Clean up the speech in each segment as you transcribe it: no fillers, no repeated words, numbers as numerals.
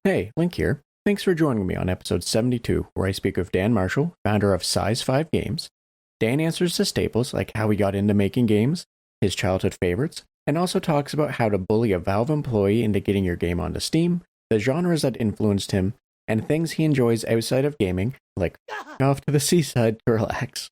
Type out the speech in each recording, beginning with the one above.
Hey, Link here. Thanks for joining me on episode 72, where I speak with Dan Marshall, founder of SizeFive Games. Dan answers the staples like how he got into making games, his childhood favorites, and also talks about how to bully a Valve employee into getting your game onto Steam, the genres that influenced him, and things he enjoys outside of gaming, like off to the seaside to relax.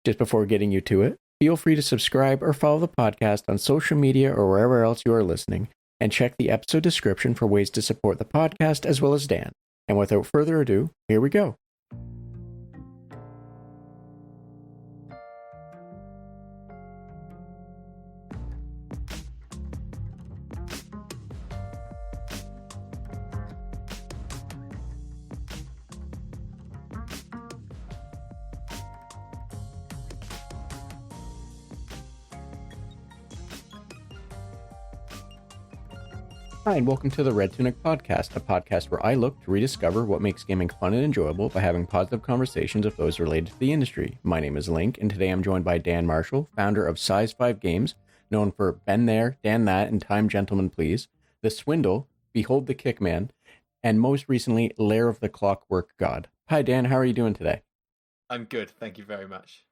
Just before getting you to it, feel free to subscribe or follow the podcast on social media or wherever else you are listening, and check the episode description for ways to support the podcast as well as Dan. And without further ado, here we go. Hi, and welcome to the Red Tunic Podcast, a podcast where I look to rediscover what makes gaming fun and enjoyable by having positive conversations with those related to the industry. My name is Link, and today I'm joined by Dan Marshall, founder of SizeFive Games, known for Been There, Dan That, and Time Gentlemen Please, The Swindle, Behold the Kickman, and most recently, Lair of the Clockwork God. Hi, Dan. How are you doing today? I'm good. Thank you very much.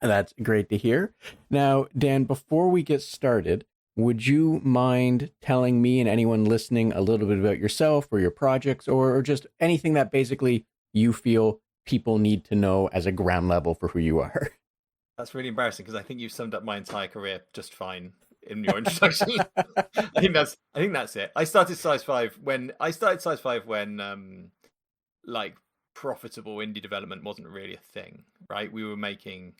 That's great to hear. Now, Dan, before we get started, would you mind telling me and anyone listening a little bit about yourself or your projects or just anything that basically you feel people need to know as a ground level for who you are? That's really embarrassing because I think you've summed up my entire career just fine in your introduction. I think that's it. I started SizeFive when like profitable indie development wasn't really a thing, right? I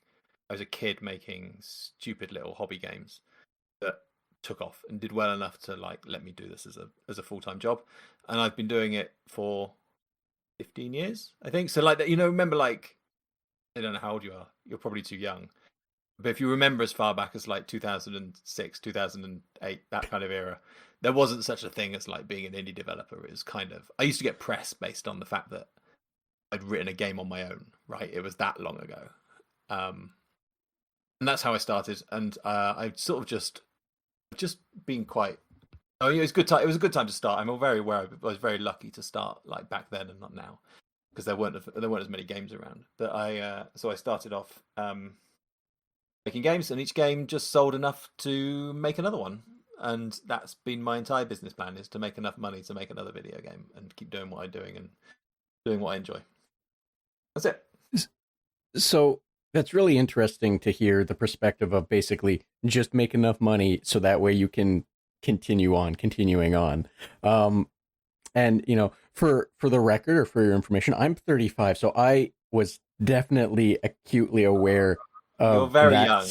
was a kid making stupid little hobby games that took off and did well enough to like let me do this as a full-time job, and I've been doing it for 15 years, I think. So like that, remember, like, I don't know how old you are, you're probably too young, but if you remember as far back as like 2006, 2008, that kind of era, there wasn't such a thing as like being an indie developer. It was kind of, I used to get press based on the fact that I'd written a game on my own, right? It was that long ago. And that's how I started, and I sort of just been quite. Oh, it was good time. It was a good time to start. I'm very aware of it. I was very lucky to start like back then and not now, because there weren't as many games around. But so I started off making games, and each game just sold enough to make another one, and that's been my entire business plan: is to make enough money to make another video game and keep doing what I'm doing and doing what I enjoy. That's it. So that's really interesting to hear the perspective of basically just make enough money so that way you can continuing on. And for the record or for your information, I'm 35, so I was definitely acutely aware of. You're very young.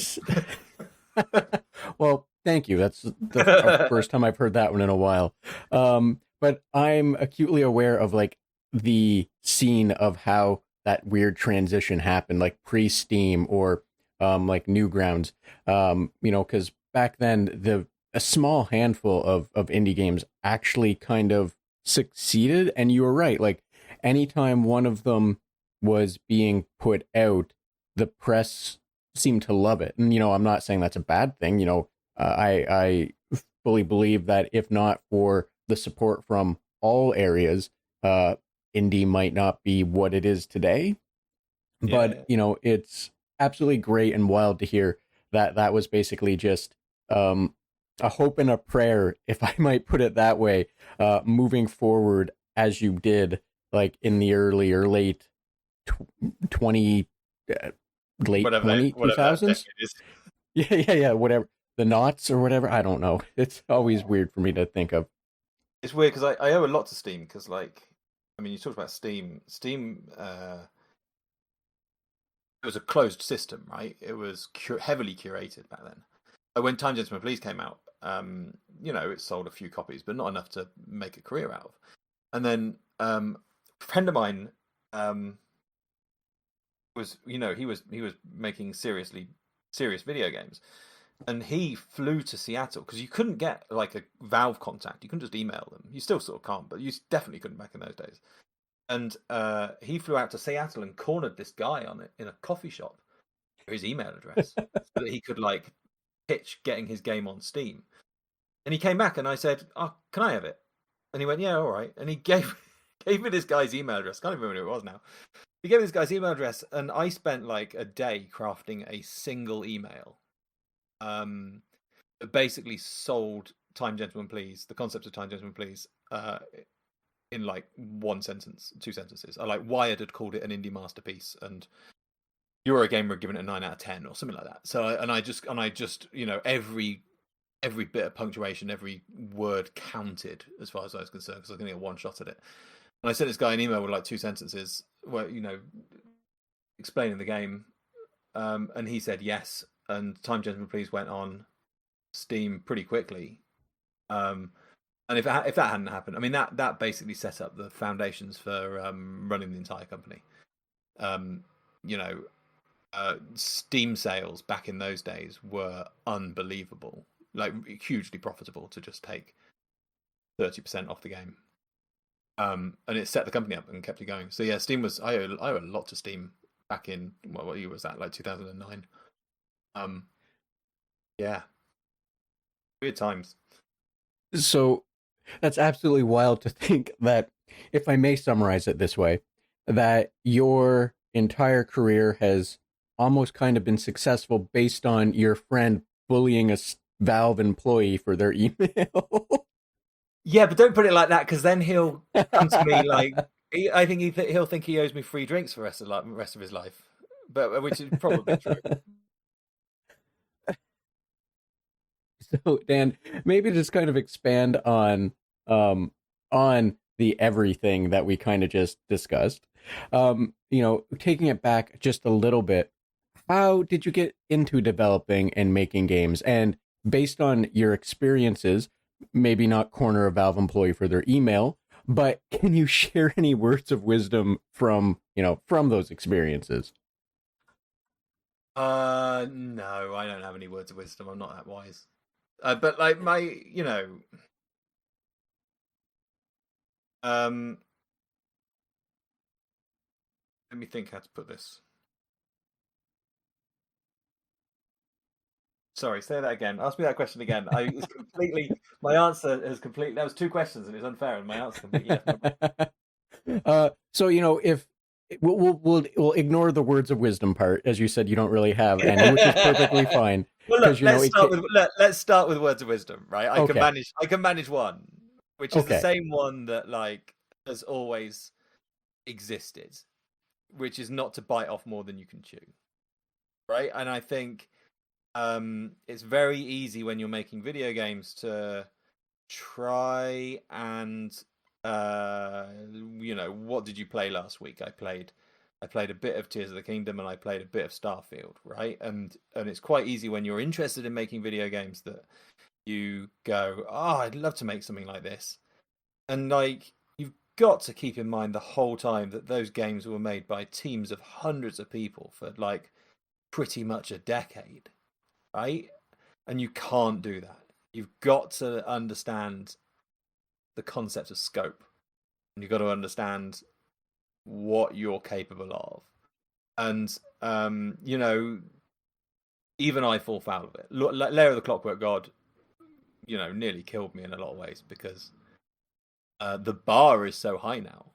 Well, thank you. That's the first time I've heard that one in a while. But I'm acutely aware of like the scene of how that weird transition happened, like pre-Steam or like Newgrounds, because back then a small handful of indie games actually kind of succeeded, and you were right. Like anytime one of them was being put out, the press seemed to love it. And I'm not saying that's a bad thing. I fully believe that if not for the support from all areas, indie might not be what it is today. But it's absolutely great and wild to hear that was basically just a hope and a prayer, if I might put it that way, moving forward as you did, like in the early or late 2000s. Yeah, whatever, the knots or whatever, I don't know. It's always weird for me to think of. It's weird because I owe a lot to Steam, because like, I mean, you talked about Steam. It was a closed system, right? It was heavily curated back then. When Time Gentlemen Please came out, it sold a few copies, but not enough to make a career out of. And then a friend of mine was making serious video games, and he flew to Seattle because you couldn't get like a Valve contact. You couldn't just email them. You still sort of can't, but you definitely couldn't back in those days. And he flew out to Seattle and cornered this guy on it in a coffee shop for his email address so that he could like pitch getting his game on Steam. And he came back and I said, "Oh, can I have it?" And he went, yeah, all right. And he gave me this guy's email address. Can't even remember who it was now. He gave me this guy's email address, and I spent like a day crafting a single email. That basically sold Time Gentlemen Please, the concept of Time Gentlemen Please, in like one sentence, two sentences. I like Wired had called it an indie masterpiece, and Eurogamer had given it a 9 out of 10 or something like that. So I just every bit of punctuation, every word counted as far as I was concerned, because I was going to get one shot at it. And I sent this guy an email with like 2 sentences where explaining the game, and he said yes. And Time Gentlemen Please went on Steam pretty quickly. And if that hadn't happened, I mean that basically set up the foundations for running the entire company. Steam sales back in those days were unbelievable, like hugely profitable to just take 30% off the game. And it set the company up and kept it going. So yeah, Steam was I owe a lot to Steam back in what year was that? Like 2009. Yeah, weird times. So that's absolutely wild to think that, if I may summarize it this way, that your entire career has almost kind of been successful based on your friend bullying a Valve employee for their email. Yeah, but don't put it like that, because then he'll come to me like I think he'll think he owes me free drinks for the rest of his life, but which is probably true. So Dan, maybe just kind of expand on the everything that we kind of just discussed. Taking it back just a little bit, how did you get into developing and making games? And based on your experiences, maybe not corner a Valve employee for their email, but can you share any words of wisdom from those experiences? No, I don't have any words of wisdom. I'm not that wise. But like my, let me think how to put this. Sorry, say that again. Ask me that question again. My answer is completely. That was 2 questions, and it's unfair. And my answer completely. So if we'll ignore the words of wisdom part, as you said, you don't really have any, which is perfectly fine. Well, look, let's start with words of wisdom, right? I can manage one, which is the same one that like has always existed, which is not to bite off more than you can chew, right? And I think it's very easy when you're making video games to try and what did you play last week? I played a bit of Tears of the Kingdom, and I played a bit of Starfield, right? And it's quite easy when you're interested in making video games that you go, oh, I'd love to make something like this. And like, you've got to keep in mind the whole time that those games were made by teams of hundreds of people for like pretty much a decade, right? And you can't do that. You've got to understand the concept of scope, and you've got to understand what you're capable of. And even I fall foul of it. Lair of the Clockwork God, nearly killed me in a lot of ways, because the bar is so high now.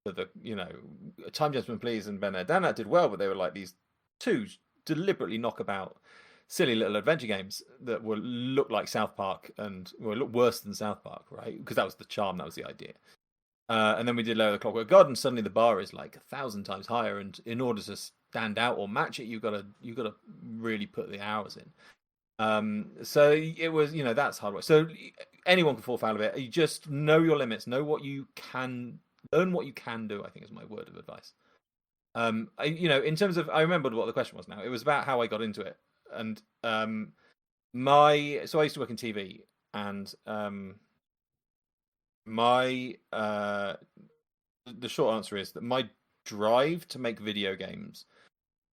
That Time Gentlemen Please and Ben Danat did well, but they were like these 2 deliberately knockabout, silly little adventure games that will look like South Park and will look worse than South Park, right? Because that was the charm, that was the idea. And then we did Lair of the Clockwork God, and suddenly the bar is like 1,000 times higher. And in order to stand out or match it, you've got to really put the hours in. So it was, that's hard work. So anyone can fall foul of it. You just know your limits, know what you can, learn what you can do, I think is my word of advice. In terms of, I remembered what the question was now. It was about how I got into it. And so I used to work in TV, and the short answer is that my drive to make video games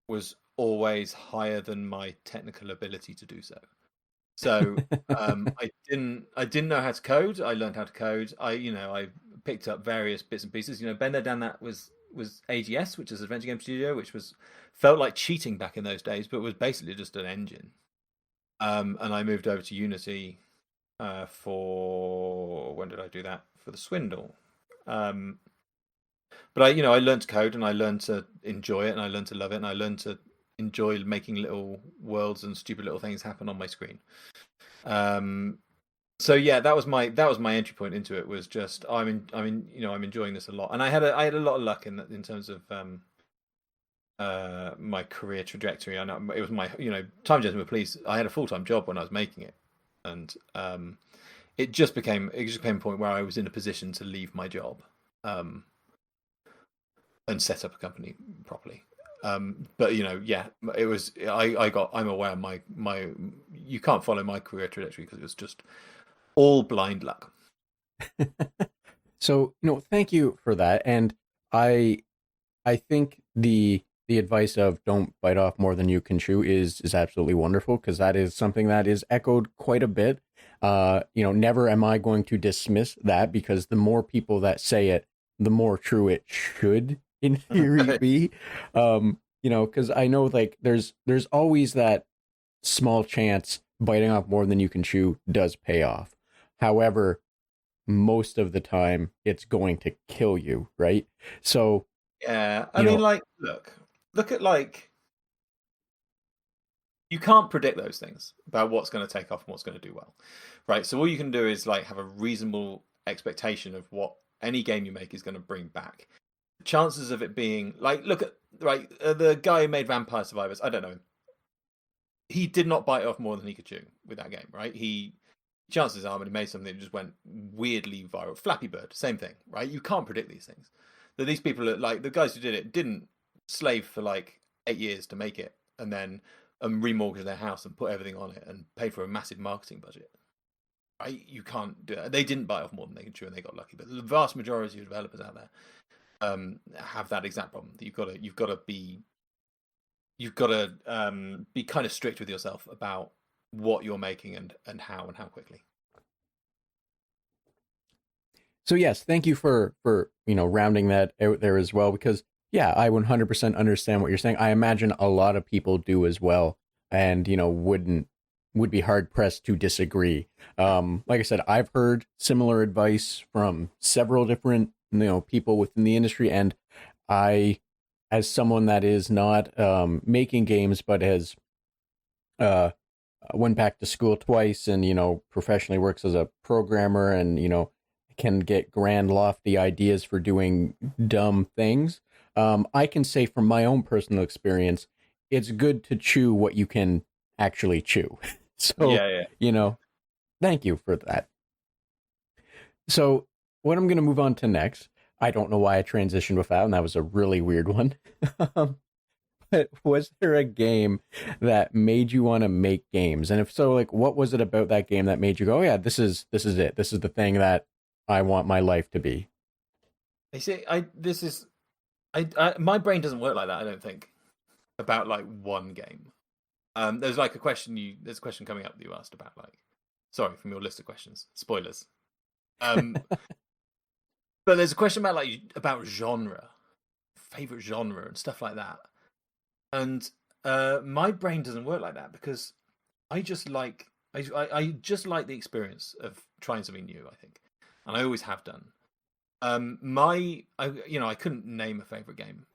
was always higher than my technical ability to do so. So I didn't know how to code. I learned how to code. I picked up various bits and pieces. Bender Dan, that was AGS, which is Adventure Game Studio, which felt like cheating back in those days, but was basically just an engine. And I moved over to Unity for, when did I do that? for the swindle. But I learned to code, and I learned to enjoy it, and I learned to love it, and I learned to enjoy making little worlds and stupid little things happen on my screen. So yeah, that was my entry point into it. Was just I'm enjoying this a lot, and I had a lot of luck in terms of my career trajectory. I know it was my Time Gentleman Police. I had a full-time job when I was making it, and it just became a point where I was in a position to leave my job and set up a company properly. But yeah, it was I'm aware my you can't follow my career trajectory because it was just all blind luck. So, thank you for that. And I think the advice of don't bite off more than you can chew is absolutely wonderful, because that is something that is echoed quite a bit. Never am I going to dismiss that, because the more people that say it, the more true it should in theory be. Because I know, like, there's always that small chance biting off more than you can chew does pay off. However, most of the time it's going to kill you, right? So yeah, I mean, like, look at, like, you can't predict those things about what's going to take off and what's going to do well, right? So all you can do is, like, have a reasonable expectation of what any game you make is going to bring back. The chances of it being, like, look at the guy who made Vampire Survivors. I don't know him. He did not bite off more than he could chew with that game, right? Chances are, when he made something that just went weirdly viral. Flappy Bird, same thing, right? You can't predict these things. That these people are, like, the guys who did it didn't slave for like 8 years to make it, and then remortgage their house and put everything on it and pay for a massive marketing budget. Right? You can't do it. They didn't bite off more than they could chew, and they got lucky. But the vast majority of developers out there have that exact problem. That you've got to be kind of strict with yourself about what you're making and how quickly. So yes, thank you for rounding that out there as well, because yeah, I 100% understand what you're saying. I imagine a lot of people do as well, and would be hard pressed to disagree. Like I said, I've heard similar advice from several different people within the industry, and I, as someone that is not making games but has went back to school twice, and professionally works as a programmer, and can get grand lofty ideas for doing dumb things, I can say from my own personal experience, it's good to chew what you can actually chew. So yeah. Thank you for that. So what I'm going to move on to next, I don't know why I transitioned with that, and that was a really weird one. But was there a game that made you want to make games? And if so, like, what was it about that game that made you go, oh, yeah, this is it. This is the thing that I want my life to be? You see, my brain doesn't work like that, I don't think, about like one game. There's like a question coming up that you asked about, like, sorry, from your list of questions, spoilers. But there's a question about genre, favorite genre and stuff like that. And my brain doesn't work like that, because I just like I just like the experience of trying something new, I think, and I always have done. I couldn't name a favorite game,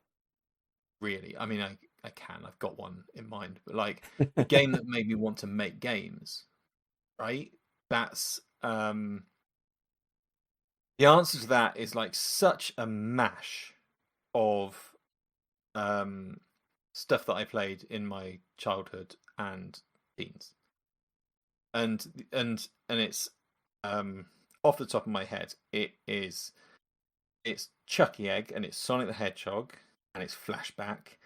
really. I mean, I can. I've got one in mind, but like a game that made me want to make games, right? That's the answer to that is like such a mash of stuff that I played in my childhood and teens, and it's off the top of my head, it's Chucky Egg, and it's Sonic the Hedgehog, and it's Flashback,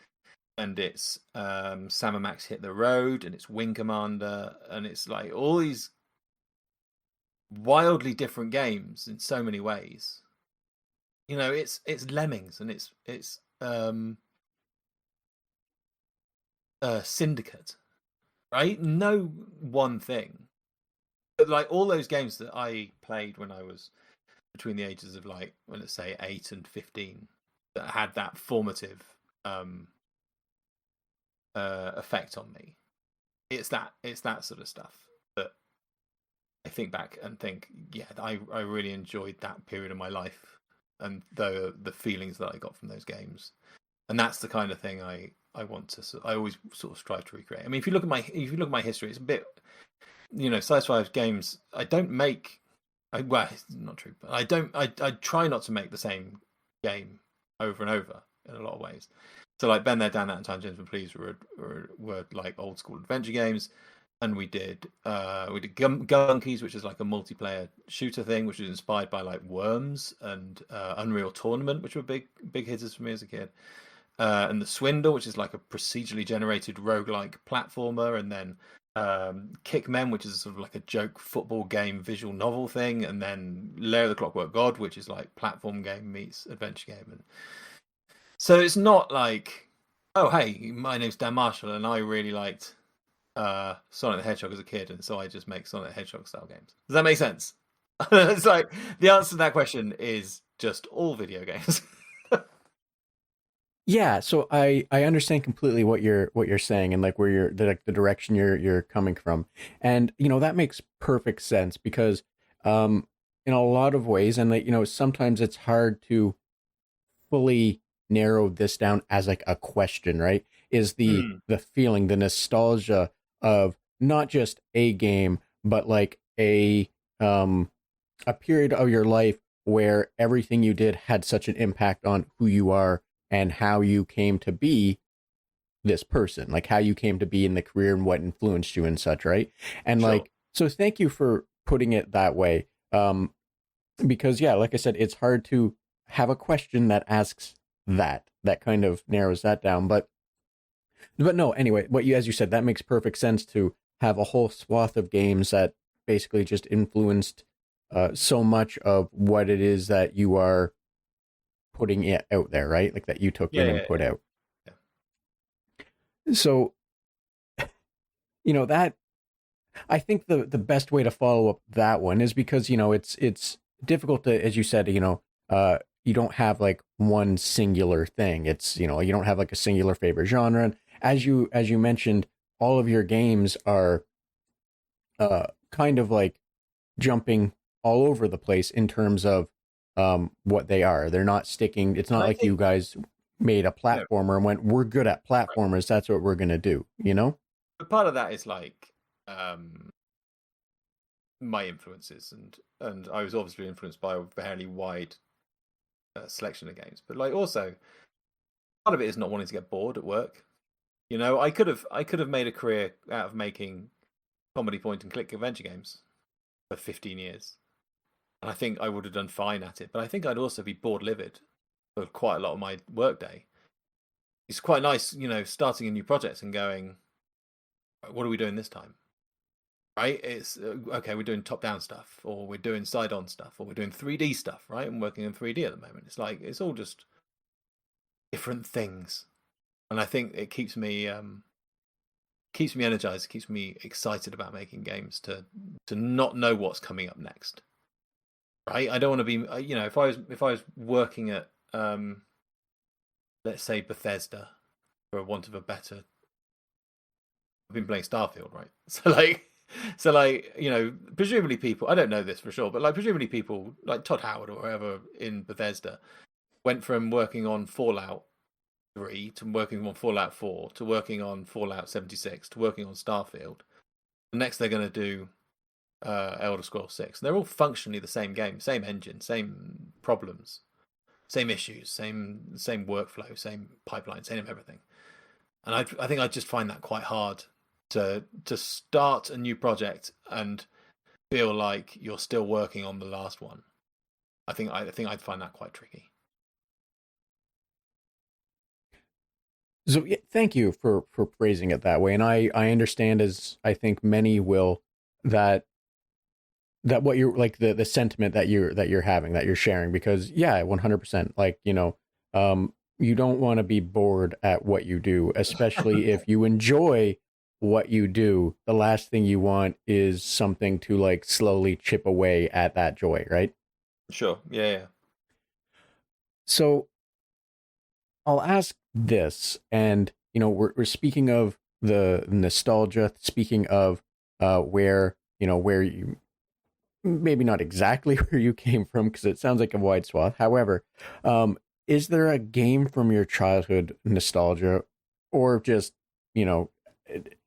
and it's Sam and Max Hit the Road, and it's Wing Commander, and it's like all these wildly different games in so many ways. It's Lemmings, and it's Syndicate, right? No one thing, but like all those games that I played when I was between the ages of, like, well, let's say 8 and 15, that had that formative effect on me. It's that sort of stuff that I think back and think, yeah, I really enjoyed that period of my life and the feelings that I got from those games. And that's the kind of thing I want to. I always sort of strive to recreate. I mean, if you look at my history, it's a bit, SizeFive Games. I don't make. Well, it's not true, but I try not to make the same game over and over in a lot of ways. So like Been There, Down That, and Time James and Please were like old school adventure games, and we did Gunkies, which is like a multiplayer shooter thing, which was inspired by like Worms and Unreal Tournament, which were big hitters for me as a kid. And The Swindle, which is like a procedurally generated roguelike platformer, and then Kickmen, which is sort of like a joke football game visual novel thing, and then Lair of the Clockwork God, which is like platform game meets adventure game. And so it's not like, oh hey, my name's Dan Marshall and I really liked Sonic the Hedgehog as a kid, and so I just make Sonic the Hedgehog style games. Does that make sense? It's like the answer to that question is just all video games. Yeah, so I understand completely what you're saying and like where you're the direction you're coming from. And that makes perfect sense because in a lot of ways, and like sometimes it's hard to fully narrow this down as like a question, right? Is the feeling, the nostalgia of not just a game, but like a period of your life where everything you did had such an impact on who you are and how you came to be this person, like how you came to be in the career and what influenced you and such, right? And Sure. like, so thank you for putting it that way. Because yeah, like I said, it's hard to have a question that asks that kind of narrows that down. But no, anyway, as you said, that makes perfect sense to have a whole swath of games that basically just influenced so much of what it is that you are putting it out there, right? Like that you took in and put out. Yeah. So, that I think the best way to follow up that one is because, it's difficult to, as you said, you don't have like one singular thing. It's, you don't have like a singular favorite genre. And as you mentioned, all of your games are kind of like jumping all over the place in terms of what they are. They're not sticking. It's not like you guys made a platformer and went, we're good at platformers. That's what we're going to do, But part of that is like my influences, and I was obviously influenced by a fairly wide selection of games. But like also, part of it is not wanting to get bored at work. I could have made a career out of making comedy point and click adventure games for 15 years. And I think I would have done fine at it, but I think I'd also be bored livid for quite a lot of my workday. It's quite nice, starting a new project and going, what are we doing this time? Right? It's okay, we're doing top-down stuff, or we're doing side-on stuff, or we're doing 3D stuff, right? I'm working in 3D at the moment. It's like, it's all just different things. And I think it keeps me energized, keeps me excited about making games to not know what's coming up next. Right, I don't want to be. If I was working at, let's say Bethesda, for want of a better, I've been playing Starfield, right? So like, presumably people. I don't know this for sure, but like presumably people like Todd Howard or whoever in Bethesda went from working on Fallout 3 to working on Fallout 4 to working on Fallout 76 to working on Starfield. The next they're going to do Elder Scrolls 6. They're all functionally the same game, same engine, same problems, same issues, same workflow, same pipeline, same everything. And I think I just find that quite hard to start a new project and feel like you're still working on the last one. I think I'd find that quite tricky. So yeah, thank you for phrasing it that way, and I understand, as I think many will, that what you're like, the sentiment that you're having, that you're sharing, because yeah, 100%, like, you don't want to be bored at what you do, especially if you enjoy what you do. The last thing you want is something to like slowly chip away at that joy, right? Sure. Yeah. So I'll ask this, and we're speaking of the nostalgia, speaking of where you maybe not exactly where you came from because it sounds like a wide swath. However, um, is there a game from your childhood nostalgia, or just you know,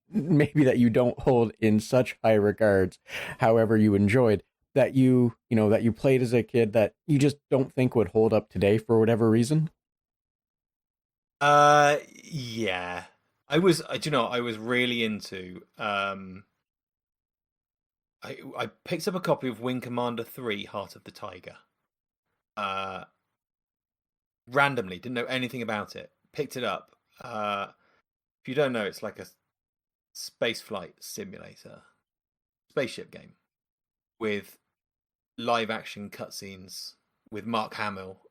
maybe that you don't hold in such high regards, however you enjoyed that that you played as a kid that you just don't think would hold up today for whatever reason? Yeah. Do you know, I was really into I picked up a copy of Wing Commander 3 Heart of the Tiger. Uh Randomly, didn't know anything about it. Picked it up. If you don't know, it's like a space flight simulator, spaceship game with live action cutscenes with Mark Hamill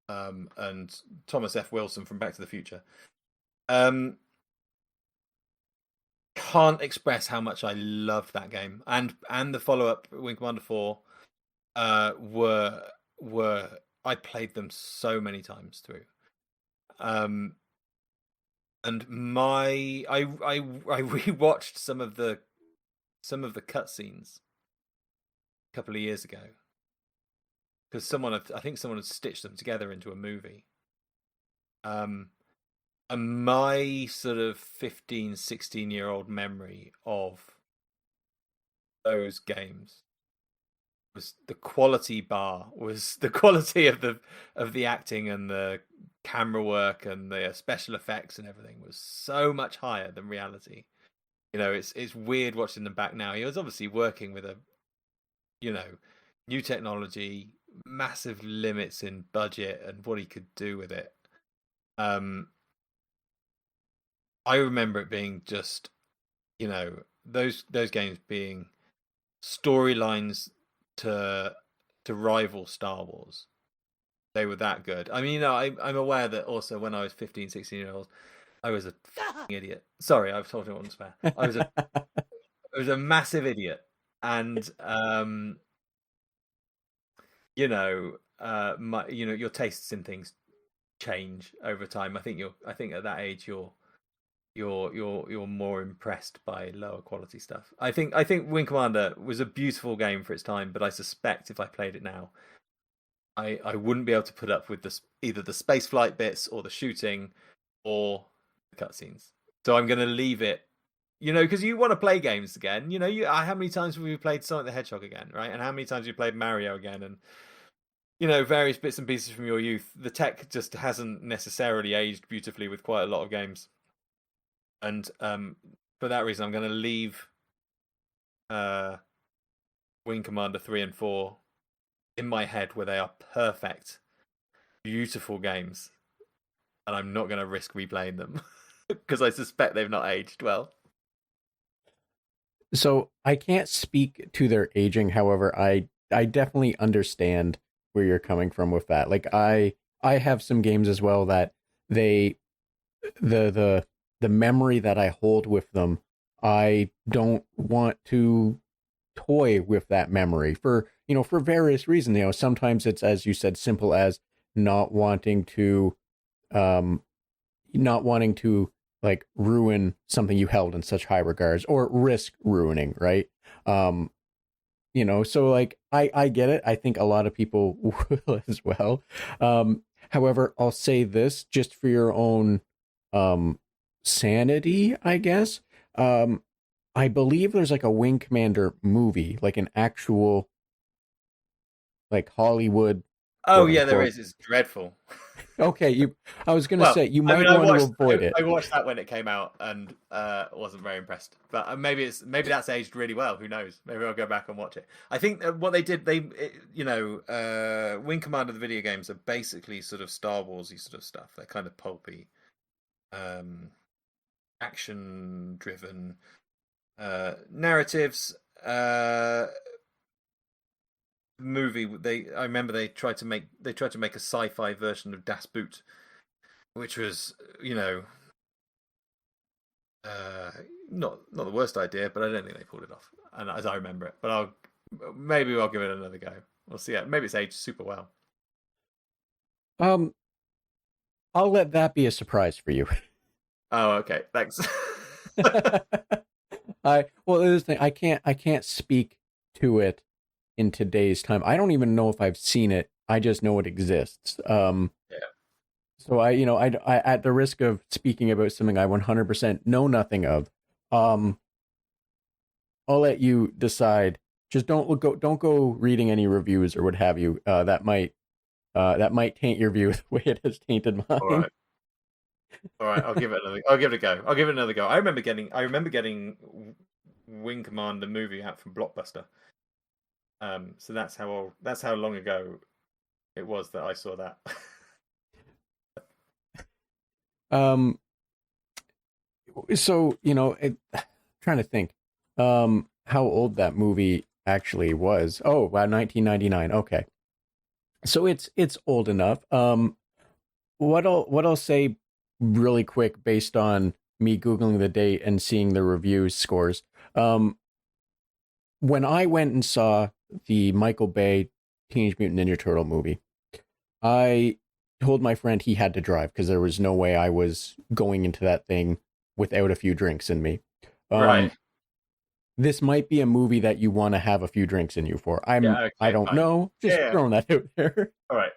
and Thomas F. Wilson from Back to the Future. Um, can't express how much I loved that game, and the follow up Wing Commander 4 were I played them so many times through. Um, and I rewatched some of the cutscenes a couple of years ago because I think someone had stitched them together into a movie. Um, and my sort of 15, 16-year-old memory of those games was the quality bar, was the quality of the acting and the camera work and the special effects and everything was so much higher than reality. It's weird watching them back now. He was obviously working with a new technology, massive limits in budget and what he could do with it. I remember it being just, those games being storylines to rival Star Wars. They were that good. I mean, I'm aware that also when I was 15, 16 years old, I was a idiot. Sorry, I've told you on spare. I was a massive idiot, and your tastes in things change over time. I think at that age you're more impressed by lower quality stuff. I think Wing Commander was a beautiful game for its time, but I suspect if I played it now, I wouldn't be able to put up with either the space flight bits or the shooting or the cutscenes. So I'm going to leave it, because you want to play games again. How many times have we played Sonic the Hedgehog again, right? And how many times have you played Mario again? And various bits and pieces from your youth. The tech just hasn't necessarily aged beautifully with quite a lot of games. And for that reason, I'm going to leave Wing Commander 3 and 4 in my head where they are perfect, beautiful games. And I'm not going to risk replaying them because I suspect they've not aged well. So I can't speak to their aging. However, I definitely understand where you're coming from with that. Like I have some games as well that they the memory that I hold with them, I don't want to toy with that memory for for various reasons. Sometimes it's, as you said, simple as not wanting to um not wanting to like ruin something you held in such high regards or risk ruining, right? um so like I get it. I think a lot of people will as well. However, I'll say this just for your own um sanity, I guess. I believe there's like a Wing Commander movie, like an actual like Hollywood, Oh quote yeah, there unquote. is. It's dreadful. Okay, I was gonna say you might want to avoid it. I watched that when it came out and wasn't very impressed. But maybe that's aged really well. Who knows? Maybe I'll go back and watch it. I think what they did, Wing Commander the video games are basically sort of Star Warsy sort of stuff. They're kind of pulpy, action driven narratives. Movie I remember they tried to make a sci-fi version of Das Boot, which was not the worst idea, but I don't think they pulled it off, and as I remember it. But maybe I'll give it another go. We'll see. Maybe it's aged super well. I'll let that be a surprise for you. Oh, okay. Thanks. Well, this thing I can't speak to it in today's time. I don't even know if I've seen it. I just know it exists. Yeah. So I at the risk of speaking about something I 100% know nothing of, um, I'll let you decide. Just don't go reading any reviews or what have you. That might taint your view the way it has tainted All mine. right. All right. I'll give it a go. I'll give it another go. I remember getting Wing Commander movie out from Blockbuster. So that's how long ago it was that I saw that. Um, so trying to think, how old that movie actually was. Oh, wow, 1999. Okay, so it's old enough. What I'll say really quick based on me googling the date and seeing the review scores. Um, when I went and saw the Michael Bay Teenage Mutant Ninja Turtle movie, I told my friend he had to drive because there was no way I was going into that thing without a few drinks in me. Right. Um, this might be a movie that you want to have a few drinks in you for. Yeah. I Okay. don't Fine. know, just Yeah. throwing that out there. All right.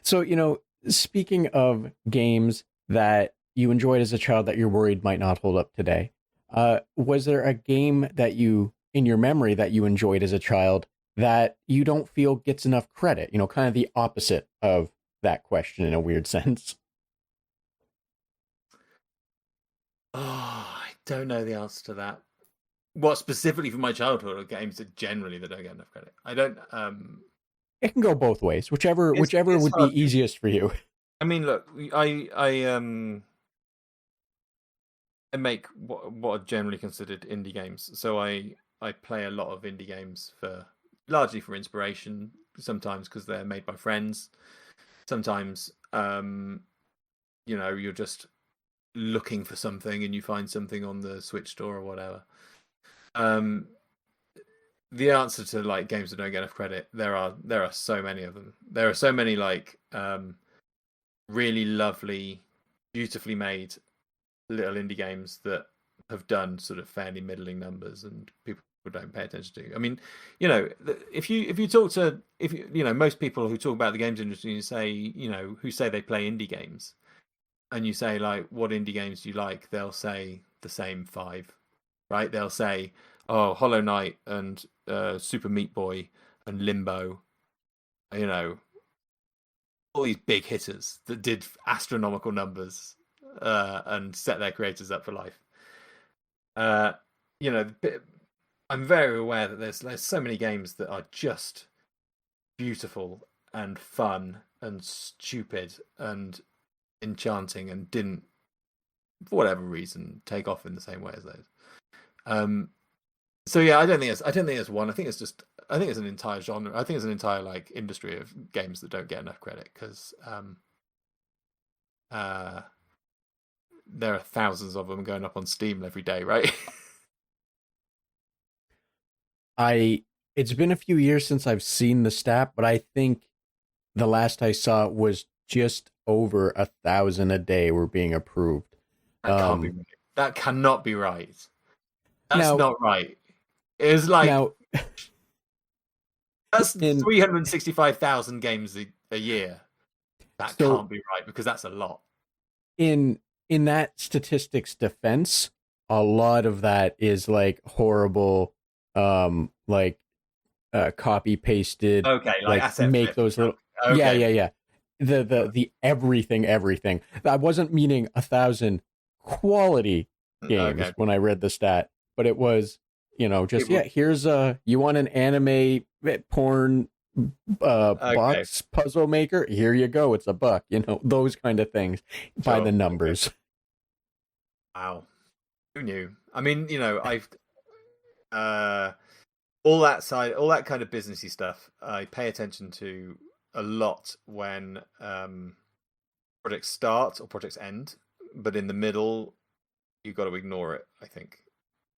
So speaking of games that you enjoyed as a child that you're worried might not hold up today, was there a game that you in your memory that you enjoyed as a child that you don't feel gets enough credit? Kind of the opposite of that question in a weird sense. Oh, I don't know the answer to that. What specifically from my childhood or games that generally that don't get enough credit? I don't. It can go both ways, whichever It's would be hard. easiest for you. I mean, look, I make what are generally considered indie games. So I play a lot of indie games for largely for inspiration. Sometimes because they're made by friends. Sometimes you're just looking for something and you find something on the Switch store or whatever. Um, the answer to like games that don't get enough credit, there are so many of them. There are so many like really lovely, beautifully made little indie games that have done sort of fairly middling numbers and people don't pay attention to. I mean, if you talk to most people who talk about the games industry and say who say they play indie games and you say like what indie games do you like, they'll say the same five, right? They'll say oh Hollow Knight and Super Meat Boy and Limbo, you know all these big hitters that did astronomical numbers and set their creators up for life. Uh, you know, I'm very aware that there's so many games that are just beautiful and fun and stupid and enchanting and didn't, for whatever reason, take off in the same way as those. Um, so yeah, I don't think it's one. I think it's an entire genre. I think it's an entire like industry of games that don't get enough credit because uh, there are thousands of them going up on Steam every day, right? It's been a few years since I've seen the stat, but I think the last I saw it was just over 1,000 a day were being approved. That can't be Um, right. That cannot be right. That's now, not right. It's like now that's in 365,000 games a year. That so can't be right because that's a lot. in in that statistics defense, a lot of that is like horrible, like copy pasted, Okay, like like asset make flip and those stuff. little, yeah, Okay, yeah, yeah. The everything. I wasn't meaning 1,000 quality games okay. when I read the stat, but it was, just People. here's you want an anime porn Okay, box puzzle maker? Here you go. It's $1, those kind of things by sure. the Okay. numbers. Wow. Who knew? I mean, I've uh all that side, all that kind of businessy stuff. I pay attention to a lot when projects start or projects end, but in the middle, you got to ignore it. I think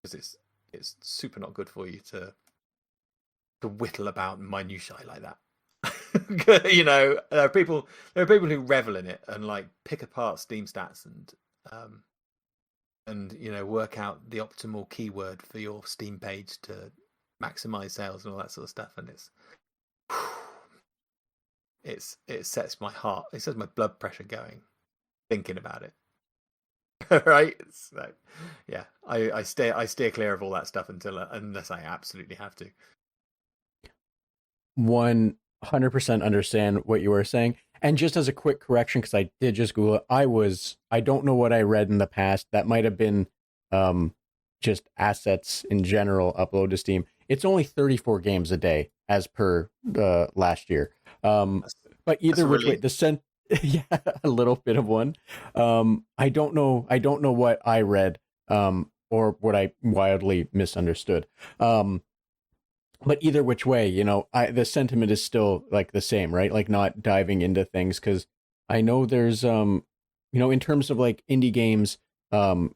because it's super not good for you to whittle about minutiae like that. There are people who revel in it and like pick apart Steam stats and um, and work out the optimal keyword for your Steam page to maximize sales and all that sort of stuff. And it sets my heart, it sets my blood pressure going thinking about it. Right? So, yeah, I steer clear of all that stuff unless I absolutely have to. 100% understand what you were saying. And just as a quick correction, because I did just Google it, I don't know what I read in the past. That might have been just assets in general upload to Steam. It's only 34 games a day as per last year. That's, But that's either a which way, relief. the sent yeah, a little bit of one. I don't know. I don't know what I read or what I wildly misunderstood. But either which way, the sentiment is still like the same, right? Like not diving into things because I know there's in terms of like indie games, um,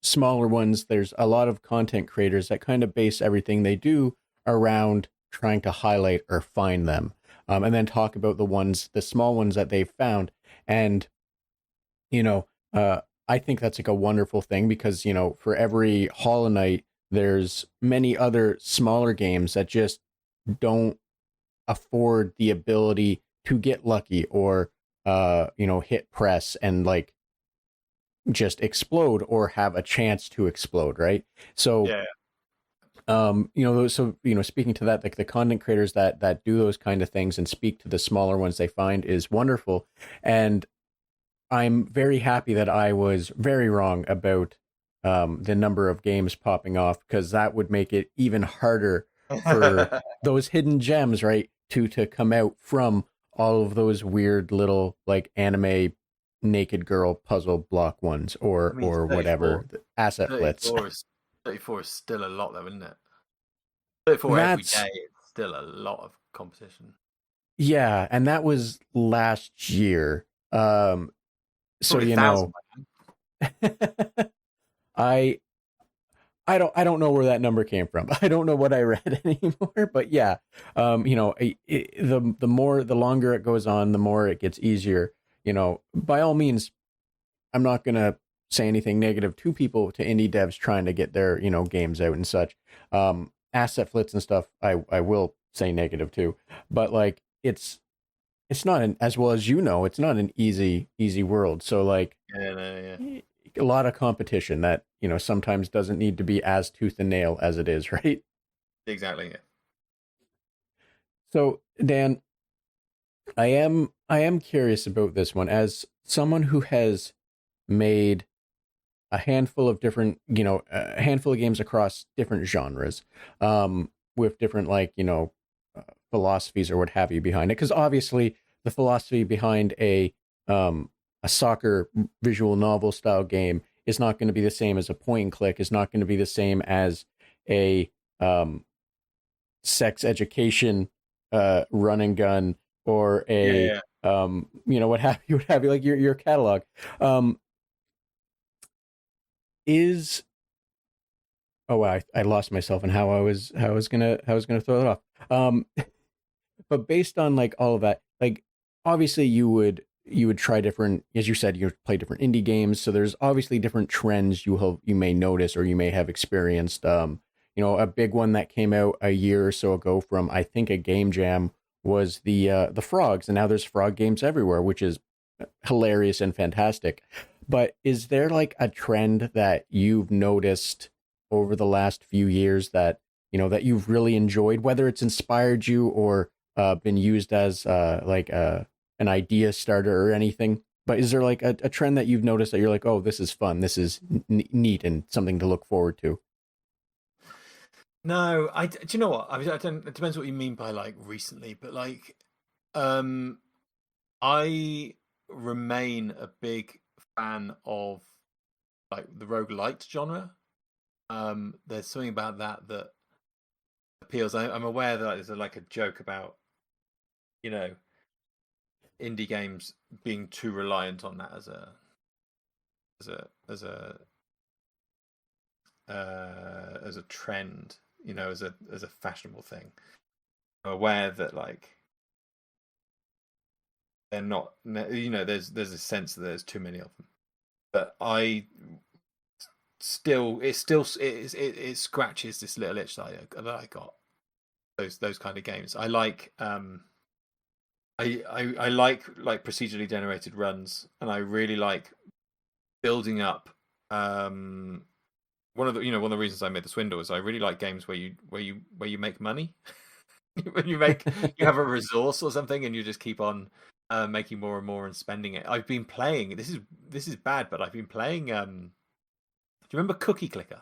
smaller ones, there's a lot of content creators that kind of base everything they do around trying to highlight or find them, and then talk about the small ones that they've found, and you know, I think that's like a wonderful thing because, for every Hollow Knight, there's many other smaller games that just don't afford the ability to get lucky or, hit press and like just explode or have a chance to explode, right? So, Yeah. speaking to that, like the content creators that do those kind of things and speak to the smaller ones they find is wonderful. And I'm very happy that I was very wrong about the number of games popping off because that would make it even harder for those hidden gems, right, to come out from all of those weird little like anime naked girl puzzle block ones I or mean, or 34, whatever asset flits. 34 is 34 is still a lot, though, isn't it? 34 every That's day is still a lot of competition. yeah, and that was last year. So Probably 1,000 by I I don't know where that number came from. I don't know what I read anymore, but yeah, the longer it goes on, the more it gets easier. By all means, I'm not gonna say anything negative to people, to indie devs trying to get their games out and such. Asset flits and stuff, I will say negative too, but like it's not an, as well as it's not an easy world. So like Yeah, no, yeah. a lot of competition that sometimes doesn't need to be as tooth and nail as it is, right? Exactly. Yeah. So Dan, I am curious about this one as someone who has made a handful of games across different genres, with different like philosophies or what have you behind it. Because obviously, the philosophy behind um, a soccer visual novel style game is not going to be the same as a point and click. Is not going to be the same as a sex education run and gun or Yeah, a yeah. what have you, like your catalog. Um, is oh I lost myself in how I was gonna throw it off. But based on like all of that, like obviously you would try different, as you said, you play different indie games. So there's obviously different trends you may notice or you may have experienced. A big one that came out a year or so ago from I think a game jam was the frogs, and now there's frog games everywhere, which is hilarious and fantastic. But is there like a trend that you've noticed over the last few years that that you've really enjoyed, whether it's inspired you or been used as like an idea starter or anything? But is there like a trend that you've noticed that you're like, oh, this is fun, this is neat, and something to look forward to? No, do you know what? I don't. It depends what you mean by like recently, but like, um, I remain a big fan of like the roguelite genre. There's something about that appeals. I'm aware that there's like a joke about you know indie games being too reliant on that as a trend, as a fashionable thing. I'm aware that like they're not, there's a sense that there's too many of them. But I it scratches this little itch that I got. Those kind of games. I like I like procedurally generated runs, and I really like building up. One of the reasons I made the Swindle is I really like games where you make money. When you have a resource or something, and you just keep on making more and more and spending it. I've been playing. This is bad, but I've been playing. Do you remember Cookie Clicker?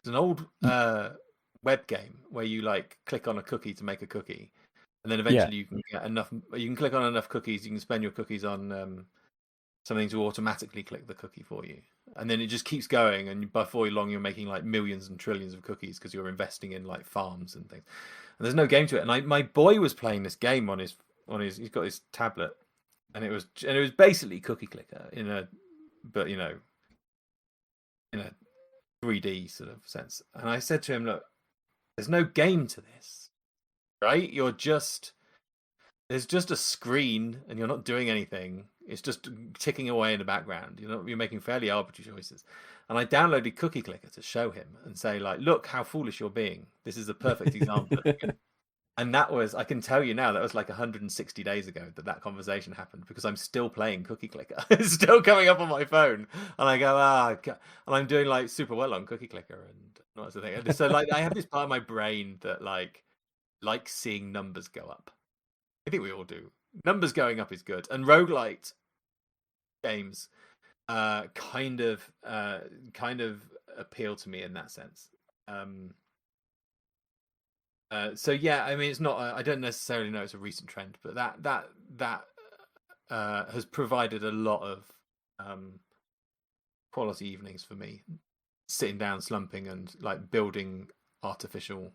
It's an old web game where you like click on a cookie to make a cookie, and then Yeah. eventually you can get enough. You can click on enough cookies. You can spend your cookies on something to automatically click the cookie for you, and then it just keeps going. And before long, you're making like millions and trillions of cookies because you're investing in like farms and things. And there's no game to it. And my boy was playing this game on his he's got his tablet, and it was basically Cookie Clicker in a 3D sort of sense. And I said to him, look, there's no game to this, right? There's just a screen, and you're not doing anything. It's just ticking away in the background. You're making fairly arbitrary choices. And I downloaded Cookie Clicker to show him and say, like, look how foolish you're being. This is a perfect example. And that was, I can tell you now, that was like 160 days ago that conversation happened, because I'm still playing Cookie Clicker. It's still coming up on my phone. And I go, and I'm doing like super well on Cookie Clicker and all that sort of thing. So like, I have this part of my brain that like seeing numbers go up. I think we all do. Numbers going up is good. And roguelite games kind of appeal to me in that sense. So yeah, I mean, it's not. I don't necessarily know it's a recent trend, but that has provided a lot of quality evenings for me, sitting down, slumping, and like building artificial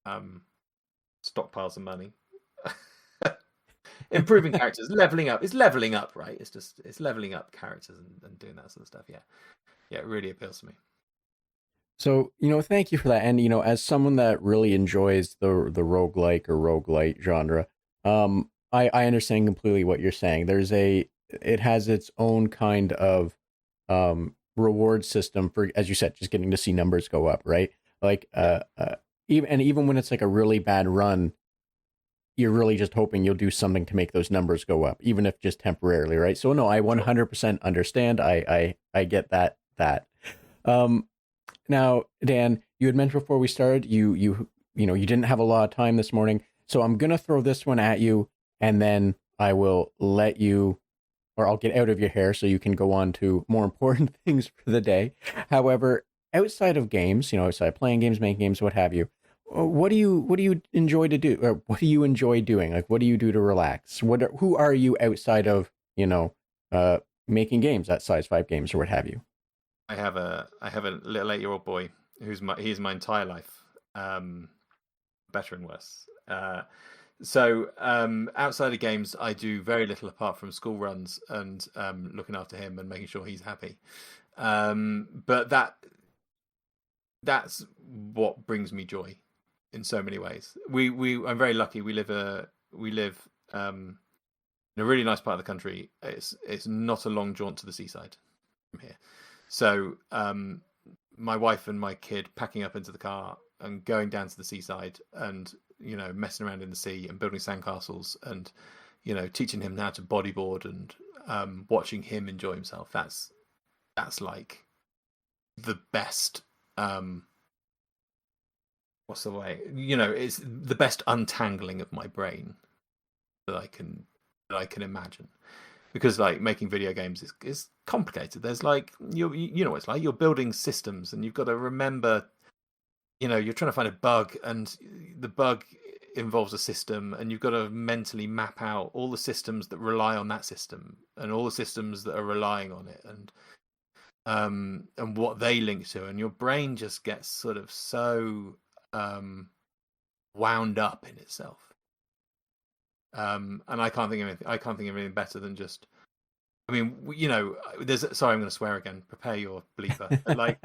stockpiles of money. Improving characters, leveling up. It's leveling up, right? It's leveling up characters and doing that sort of stuff. Yeah, it really appeals to me. So, thank you for that. And, as someone that really enjoys the roguelike or roguelite genre, I understand completely what you're saying. It has its own kind of reward system for, as you said, just getting to see numbers go up, right? Like even when it's like a really bad run, you're really just hoping you'll do something to make those numbers go up, even if just temporarily, right? So no, I 100% understand. I get that. Now, Dan, you had mentioned before we started, you didn't have a lot of time this morning, so I'm gonna throw this one at you, and then I will let you, or I'll get out of your hair so you can go on to more important things for the day. However, outside of games, outside of playing games, making games, what have you, what do you enjoy to do, or what do you enjoy doing? Like, what do you do to relax? Who are you outside of making games at SizeFive Games or what have you? I have a little 8-year-old boy he's my entire life, better and worse. So outside of games, I do very little apart from school runs and looking after him and making sure he's happy. But that's what brings me joy in so many ways. I'm very lucky. We live in a really nice part of the country. It's not a long jaunt to the seaside from here. So my wife and my kid packing up into the car and going down to the seaside and messing around in the sea and building sandcastles and teaching him how to bodyboard and watching him enjoy himself. That's like the best. What's the way? It's the best untangling of my brain that I can imagine. Because like making video games is complicated. There's like what it's like. You're building systems, and you've got to remember. You're trying to find a bug, and the bug involves a system, and you've got to mentally map out all the systems that rely on that system, and all the systems that are relying on it, and what they link to, and your brain just gets sort of so wound up in itself. And I can't think of anything better than just. I mean, sorry, I'm going to swear again. Prepare your bleeper. Like,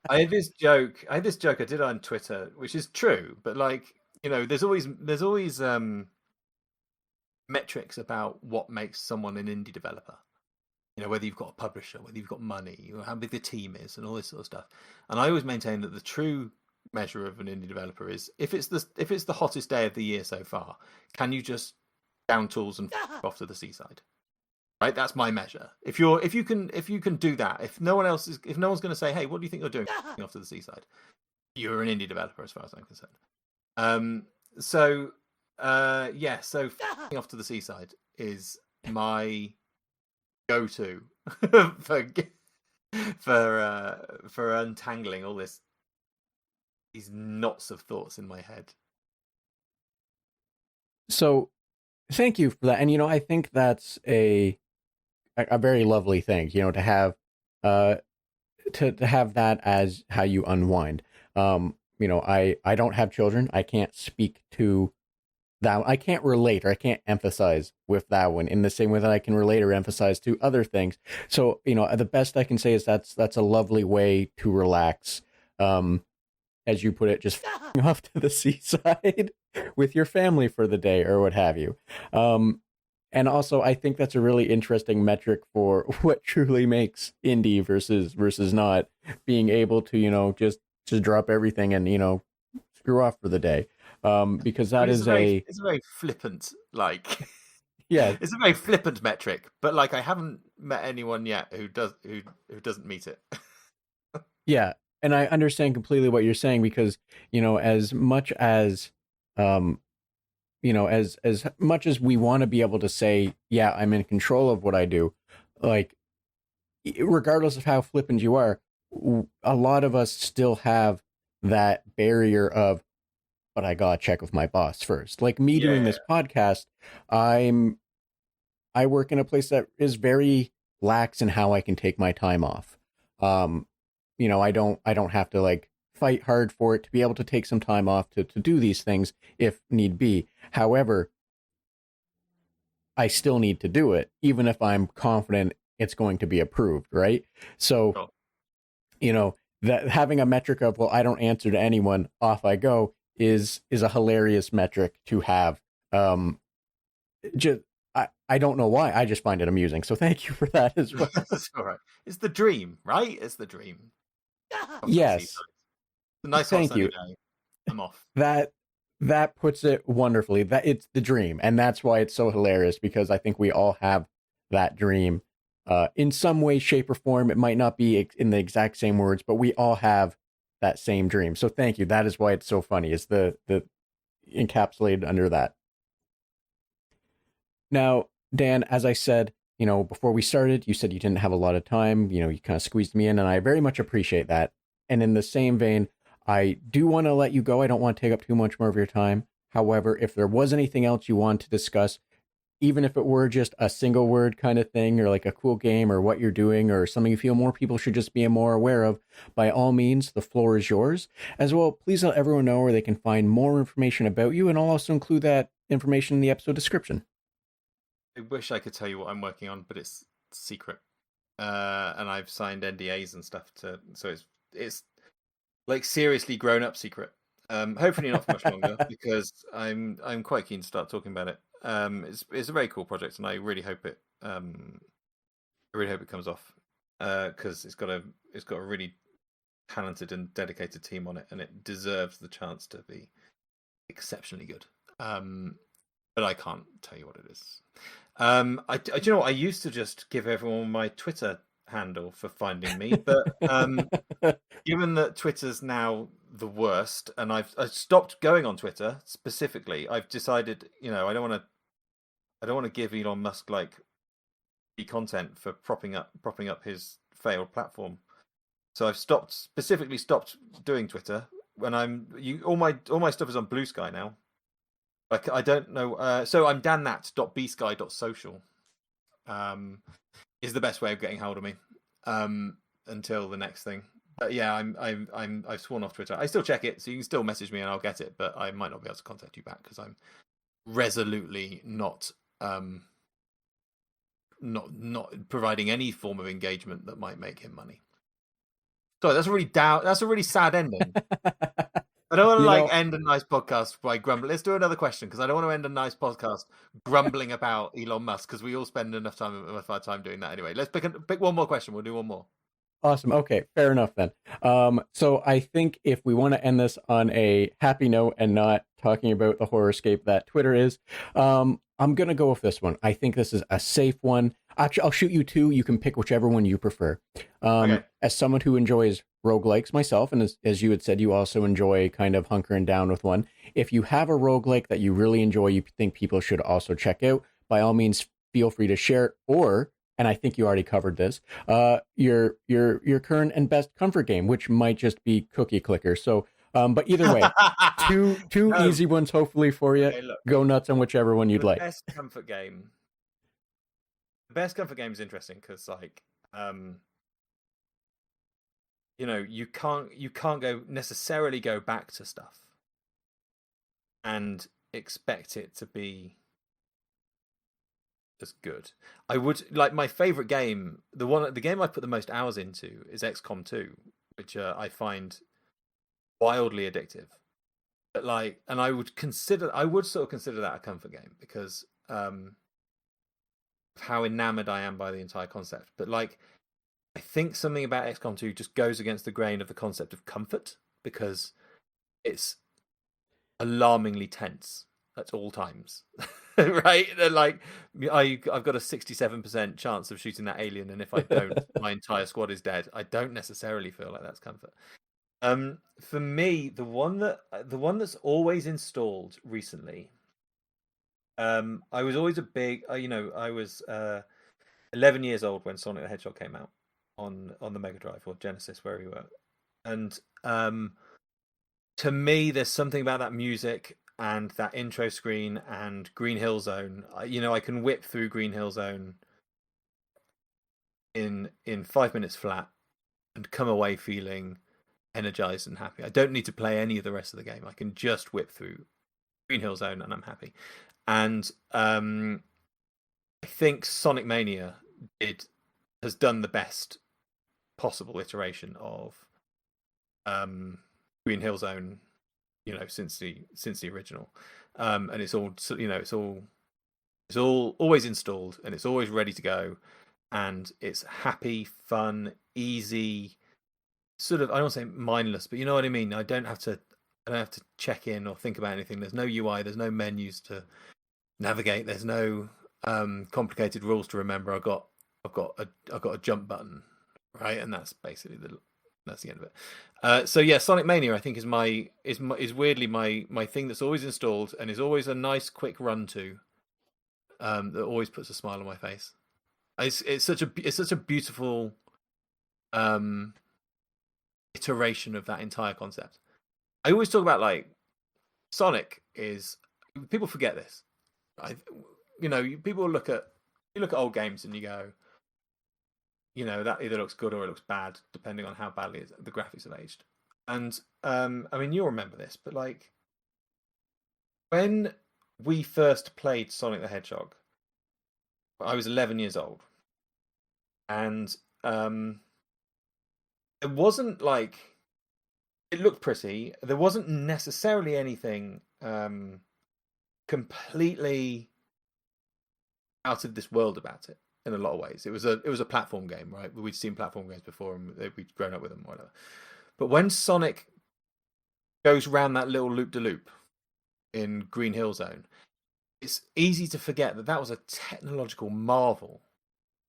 I had this joke I did on Twitter, which is true, but like, there's always metrics about what makes someone an indie developer. whether you've got a publisher, whether you've got money, or how big the team is, and all this sort of stuff. And I always maintain that the true measure of an indie developer is if it's the hottest day of the year so far, can you just down tools and off to the seaside? Right, that's my measure. If you can do that, if no one's going to say, hey, what do you think you're doing off to the seaside, you're an indie developer as far as I'm concerned. So off to the seaside is my go-to for untangling all these knots of thoughts in my head. So thank you for that. And I think that's a very lovely thing, to have to have that as how you unwind. I don't have children. I can't speak to that. I can't relate, or I can't emphasize with that one in the same way that I can relate or emphasize to other things. So, the best I can say is that's a lovely way to relax. As you put it, just off to the seaside with your family for the day or what have you. And also, I think that's a really interesting metric for what truly makes indie versus not, being able to, just drop everything and, screw off for the day. Because that is it's a very flippant, yeah, it's a very flippant metric, but I haven't met anyone yet who doesn't meet it. Yeah. And I understand completely what you're saying, because, as much as, as much as we want to be able to say, yeah, I'm in control of what I do, regardless of how flippant you are, a lot of us still have that barrier of, but I gotta check with my boss first. Like me doing this podcast, I work in a place that is very lax in how I can take my time off. I don't have to fight hard for it to be able to take some time off to do these things if need be. However, I still need to do it, even if I'm confident it's going to be approved, right? So, that having a metric of, well, I don't answer to anyone, off I go, is a hilarious metric to have. I don't know why. I just find it amusing. So thank you for that as well. That's all right. It's the dream, right? It's the dream. Yes. It's a nice hot sunny day. I'm off. That puts it wonderfully. That it's the dream, and that's why it's so hilarious, because I think we all have that dream in some way, shape, or form. It might not be in the exact same words, but we all have that same dream. So thank you. That is why it's so funny. Is the encapsulated under that. Now, Dan, as I said, before we started, you said you didn't have a lot of time. You kind of squeezed me in, and I very much appreciate that. And in the same vein, I do want to let you go. I don't want to take up too much more of your time. However, if there was anything else you want to discuss, even if it were just a single word kind of thing, or a cool game, or what you're doing, or something you feel more people should just be more aware of, by all means, the floor is yours. As well, please let everyone know where they can find more information about you, and I'll also include that information in the episode description. I wish I could tell you what I'm working on, but it's secret. And I've signed NDAs and stuff so it's seriously grown up secret. Hopefully not for much longer, because I'm quite keen to start talking about it. It's a very cool project, and I really hope it comes off, because it's got a really talented and dedicated team on it, and it deserves the chance to be exceptionally good. But I can't tell you what it is. Do you know what? I used to just give everyone my Twitter handle for finding me, but given that Twitter's now the worst, and I've stopped going on Twitter specifically, I've decided, I don't want to give Elon Musk free content for propping up his failed platform. So I've specifically stopped doing Twitter. When all my stuff is on Blue Sky now. I don't know. So I'm dannat.bsky.social. Is the best way of getting hold of me until the next thing. But yeah, I've sworn off Twitter. I still check it, so you can still message me and I'll get it. But I might not be able to contact you back, because I'm resolutely not providing any form of engagement that might make him money. Sorry, that's a really sad ending. I don't want to You like know, end a nice podcast by grumbling. Let's do another question because I don't want to end a nice podcast grumbling about Elon Musk because we all spend enough of our time doing that anyway. Let's pick one more question. We'll do one more. awesome. Okay, fair enough then. So I think if we want to end this on a happy note and not talking about the horrorscape that Twitter is, I'm gonna go with this one. I think this is a safe one. Actually, I'll shoot you two. You can pick whichever one you prefer. Okay. As someone who enjoys roguelikes myself, and as you had said, you also enjoy kind of hunkering down with one. If you have a roguelike that you really enjoy, you think people should also check out, by all means, feel free to share it. Or, and I think you already covered this, your current and best comfort game, which might just be Cookie Clicker. So, but either way, two No. easy ones hopefully for you. Okay, look, Go nuts on whichever one you'd the like. best comfort game. The best comfort game is interesting because, like, you know, you can't go necessarily go back to stuff and expect it to be as good. I would like my favorite game, the game I put the most hours into is XCOM 2, which I find wildly addictive. But like, and I would sort of consider that a comfort game because of how enamored I am by the entire concept. But like, I think something about XCOM 2 just goes against the grain of the concept of comfort because it's alarmingly tense at all times. Right? Like, I've got a 67% chance of shooting that alien, and if I don't, my entire squad is dead. I don't necessarily feel like that's comfort. For me, the one that's always installed recently. I was always a big, I was 11 years old when Sonic the Hedgehog came out on the Mega Drive or Genesis, where we were, and to me, there's something about that music and that intro screen and Green Hill Zone. I can whip through Green Hill Zone in 5 minutes flat and come away feeling energized and happy. I don't need to play any of the rest of the game. I can just whip through Green Hill Zone and I'm happy. And I think Sonic Mania has done the best possible iteration of Green Hill Zone, since the original. And it's all it's all always installed and it's always ready to go, and it's happy, fun, easy, sort of, I don't say mindless, but you know what I mean. I don't have to check in or think about anything. There's no UI, there's no menus to navigate, there's no complicated rules to remember. I've got a jump button, right? And that's basically that's the end of it. So yeah, Sonic Mania I think is weirdly my thing that's always installed and is always a nice quick run to, that always puts a smile on my face. It's such a beautiful iteration of that entire concept. I always talk about like Sonic is, people forget this. People look at old games and you go, that either looks good or it looks bad, depending on how badly the graphics have aged. And I mean, you'll remember this, but like when we first played Sonic the Hedgehog, I was 11 years old, and it wasn't like, it looked pretty. There wasn't necessarily anything completely out of this world about it. In a lot of ways, it was a platform game, right? We'd seen platform games before, and we'd grown up with them, or whatever. But when Sonic goes round that little loop de loop in Green Hill Zone, it's easy to forget that was a technological marvel,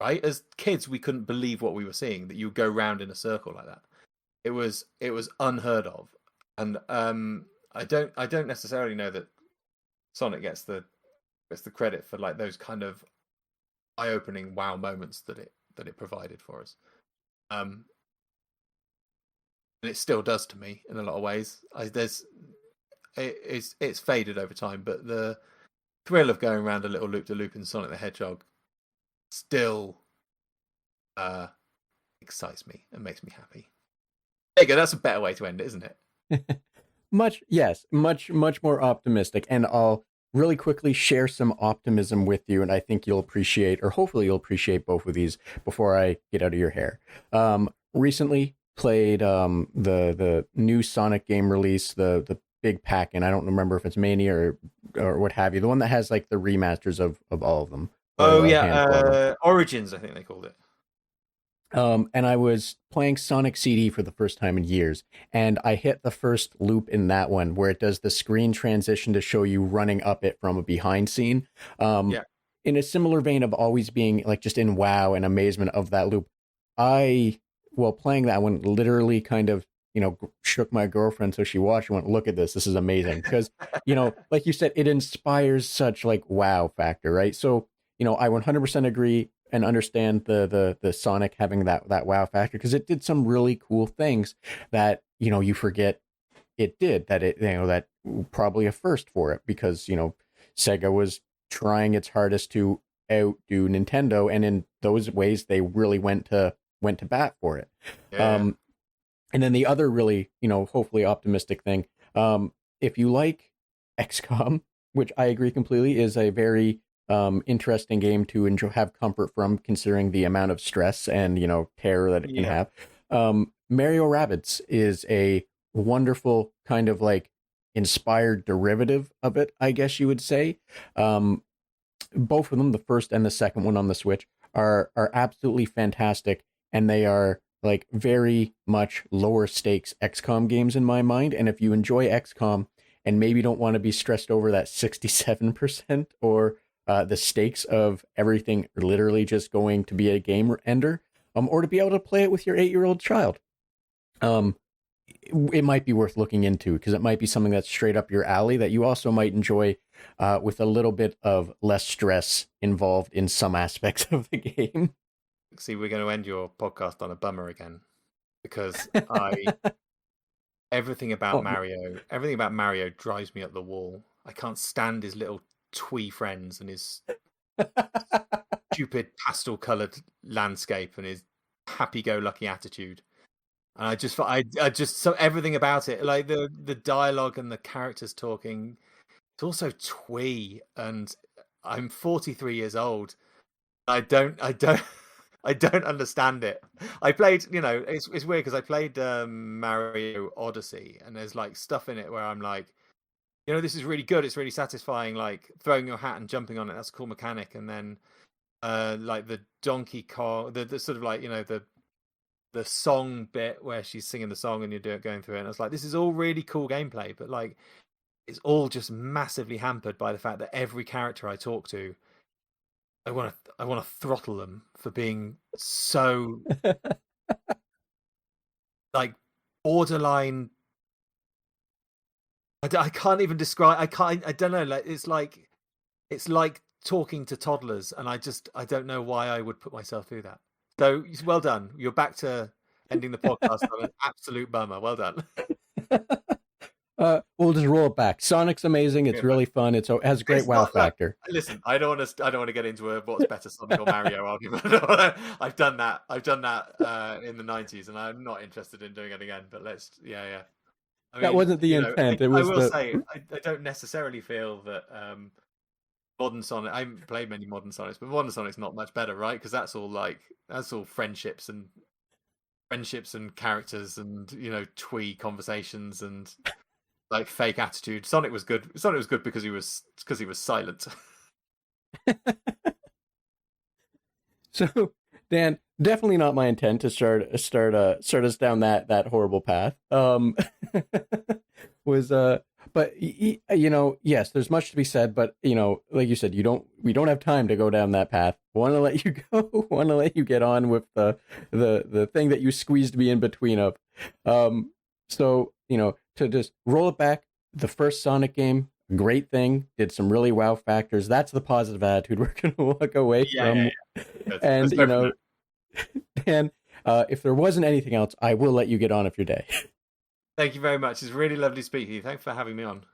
right? As kids, we couldn't believe what we were seeing, that you would go round in a circle like that. It was unheard of, and I don't necessarily know that Sonic gets the credit for like those kind of eye-opening wow moments that it provided for us, and it still does to me in a lot of ways. It's faded over time, but the thrill of going around a little loop de loop in Sonic the Hedgehog still excites me and makes me happy. There you go. That's a better way to end it, isn't it? Much more optimistic, and I'll really quickly share some optimism with you, and I think you'll appreciate, or hopefully you'll appreciate, both of these before I get out of your hair. Recently played the new Sonic game release, the big pack, and I don't remember if it's Mania or what have you. The one that has like the remasters of all of them. Oh a yeah, handful of them. Origins, I think they called it. And I was playing Sonic CD for the first time in years, and I hit the first loop in that one where it does the screen transition to show you running up it from a behind scene. Yeah. In a similar vein of always being like just in wow and amazement of that loop, while playing that one, literally kind of, shook my girlfriend so she watched and went, "Look at this. This is amazing." Because, like you said, it inspires such like wow factor, right? So, I 100% agree and understand the Sonic having that wow factor, because it did some really cool things that, you forget it did, that that probably a first for it, because, Sega was trying its hardest to outdo Nintendo, and in those ways they really went to bat for it. Yeah. And then the other really, hopefully optimistic thing, if you like XCOM, which I agree completely is a very interesting game to enjoy, have comfort from, considering the amount of stress and terror that it can have. Mario Rabbids is a wonderful kind of like inspired derivative of it, I guess you would say. Both of them, the first and the second one on the Switch, are absolutely fantastic, and they are like very much lower stakes XCOM games in my mind. And if you enjoy XCOM and maybe don't want to be stressed over that 67% or the stakes of everything literally just going to be a game ender, or to be able to play it with your 8-year-old child, it might be worth looking into, because it might be something that's straight up your alley that you also might enjoy with a little bit of less stress involved in some aspects of the game. See, we're going to end your podcast on a bummer again, because everything about Mario drives me up the wall. I can't stand his little twee friends and his stupid pastel-colored landscape and his happy-go-lucky attitude. And I just so everything about it, like the dialogue and the characters talking, it's also twee. And I'm 43 years old. I don't understand it. I played, it's weird because I played Mario Odyssey, and there's like stuff in it where I'm like, this is really good. It's really satisfying, like throwing your hat and jumping on it. That's a cool mechanic. And then like the Donkey Kong, the sort of like, the song bit where she's singing the song and you're going through it. And I was like, this is all really cool gameplay, but like, it's all just massively hampered by the fact that every character I talk to, I want to throttle them for being so like borderline. I can't even describe. I don't know. Like it's like talking to toddlers, and I don't know why I would put myself through that. So well done. You're back to ending the podcast on an absolute bummer. Well done. We'll just roll it back. Sonic's amazing. It's really fun. It has a great wow factor. Listen, I don't want to get into a what's better, Sonic or Mario argument. I've done that in the 90s, and I'm not interested in doing it again. But I mean, that wasn't the intent. I will say I don't necessarily feel that modern Sonic. I haven't played many modern Sonics, but modern Sonic's not much better, right? Because that's all friendships and characters and twee conversations and like fake attitude. Sonic was good. Sonic was good because he was silent. So, Dan, definitely not my intent to start us down that horrible path. But yes, there's much to be said, but like you said, we don't have time to go down that path. Want to let you go. Want to let you get on with the thing that you squeezed me in between of. So to just roll it back, the first Sonic game, great thing, did some really wow factors. That's the positive attitude we're going to walk away from. Yeah. And Dan, if there wasn't anything else, I will let you get on with your day. Thank you very much. It's really lovely speaking to you. Thanks for having me on.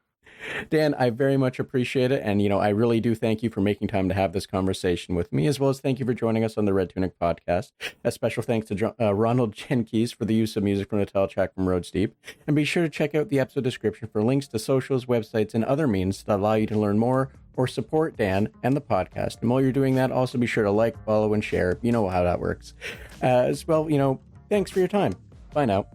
Dan, I very much appreciate it. And, I really do thank you for making time to have this conversation with me, as well as thank you for joining us on the Red Tunic podcast. A special thanks to Ronald Jenkins for the use of music from the title track from Road Steep. And be sure to check out the episode description for links to socials, websites, and other means that allow you to learn more or support Dan and the podcast. And while you're doing that, also be sure to like, follow, and share. You know how that works. As well, thanks for your time. Bye now.